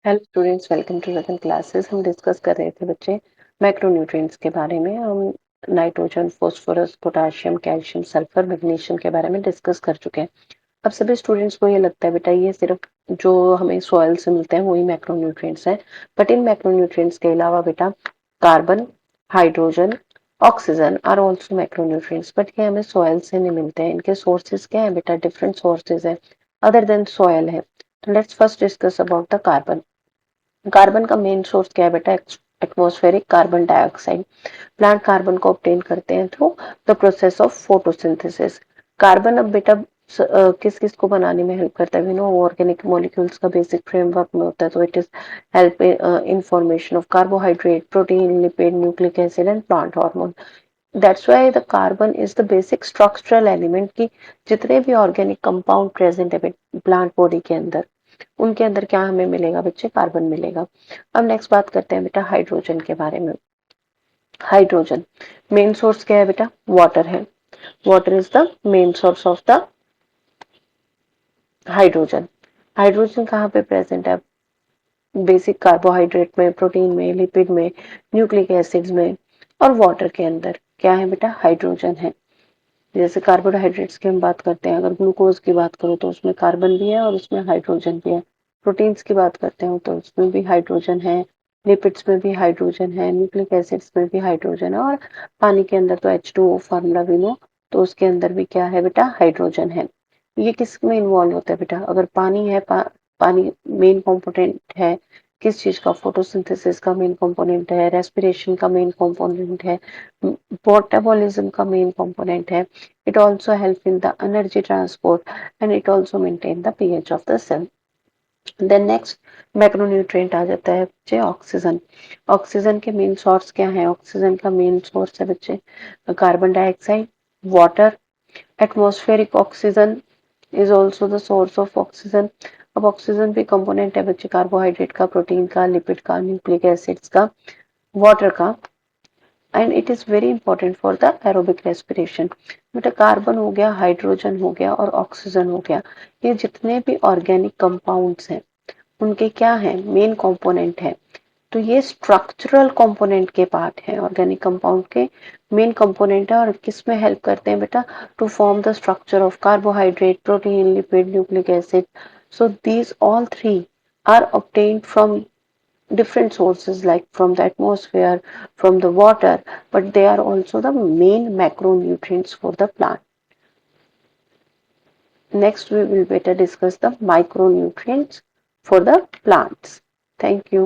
Hello students, welcome to Ratan classes. हम discuss कर रहे थे बच्चे मैक्रोन्यूट्रिएंट्स के बारे में। हम nitrogen, phosphorus, potassium, calcium, sulphur, magnesium के बारे में डिस्कस कर चुके हैं। अब सभी स्टूडेंट्स को ये लगता है बेटा ये सिर्फ जो हमें सॉइल से मिलते हैं वही मैक्रोन्यूट्रिएंट्स हैं, बट इन मैक्रोन्यूट्रिएंट्स के अलावा बेटा carbon, hydrogen, oxygen are also macronutrients, but ये हमें सॉइल से नहीं मिलते हैं। इनके सोर्सेज क्या है बेटा? डिफरेंट सोर्सेज है अदर देन सॉइल है। तो let's first discuss about the carbon. Carbon का मेन सोर्स क्या है बेटा? Atmospheric carbon dioxide. Plant carbon को ऑब्टेन करते हैं through the process of photosynthesis. Carbon अब बेटा किस किस को बनाने में हेल्प करता है? वी नो ऑर्गेनिक मॉलिक्यूल्स का बेसिक फ्रेमवर्क में होता है, तो it is help in formation of carbohydrate, protein, lipid, nucleic acid and plant hormone. That's why the carbon is the basic structural element की जितने भी ऑर्गेनिक कंपाउंड प्रेजेंट है plant body के अंदर, उनके अंदर क्या हमें मिलेगा बच्चे? कार्बन मिलेगा। अब नेक्स्ट बात करते हैं बेटा हाइड्रोजन के बारे में। हाइड्रोजन मेन सोर्स क्या है बेटा? वाटर है। Water is the main source of the hydrogen. Hydrogen कहाँ पे प्रेजेंट है? बेसिक कार्बोहाइड्रेट में, प्रोटीन में, लिपिड में, न्यूक्लिक एसिड्स में और वाटर के अंदर क्या है बेटा? हाइड्रोजन है। जैसे कार्बोहाइड्रेट्स की हम बात करते हैं, अगर ग्लूकोज की बात करो तो उसमें कार्बन भी है और उसमें हाइड्रोजन भी है। प्रोटीन्स की बात करते हो तो उसमें भी हाइड्रोजन है, लिपिड्स में भी हाइड्रोजन है, न्यूक्लिक एसिड्स में भी हाइड्रोजन है, और पानी के अंदर तो H2O फार्मूला भी नो, तो उसके अंदर भी क्या है बेटा? हाइड्रोजन है। ये किस में इन्वॉल्व होता है बेटा? अगर पानी है, पानी मेन कंपोनेंट है किस चीज का? फोटोसिंथेसिस का मेन कंपोनेंट है, रेस्पिरेशन का मेन कंपोनेंट है, मेटाबॉलिज्म का मेन कंपोनेंट है। It also help in the energy transport and it also maintain the pH of the cell. Then next macronutrient आ जाता है बच्चे ऑक्सीजन। ऑक्सीजन के मेन सोर्स क्या है? ऑक्सीजन का मेन सोर्स है बच्चे carbon dioxide, water. Atmospheric oxygen is also the source of oxygen. अब ऑक्सीजन भी कंपोनेंट है बच्चे कार्बोहाइड्रेट का, प्रोटीन का, लिपिड का, न्यूक्लिक एसिड्स का, वाटर का, and it is very important for the aerobic respiration. बेटा कार्बन हो गया, हाइड्रोजन हो गया और ऑक्सीजन हो गया, ये जितने भी ऑर्गेनिक कंपाउंड्स हैं उनके क्या है? मेन कंपोनेंट है। तो ये स्ट्रक्चरल कंपोनेंट के पार्ट है, ऑर्गेनिक कंपाउंड के मेन कंपोनेंट है, और किस में हेल्प करते हैं बेटा? To form the structure of carbohydrate, protein, lipid, nucleic acid. So these all three are obtained from different sources like from the atmosphere, from the water, but they are also the main macronutrients for the plant. Next we will better discuss the micronutrients for the plants. Thank you.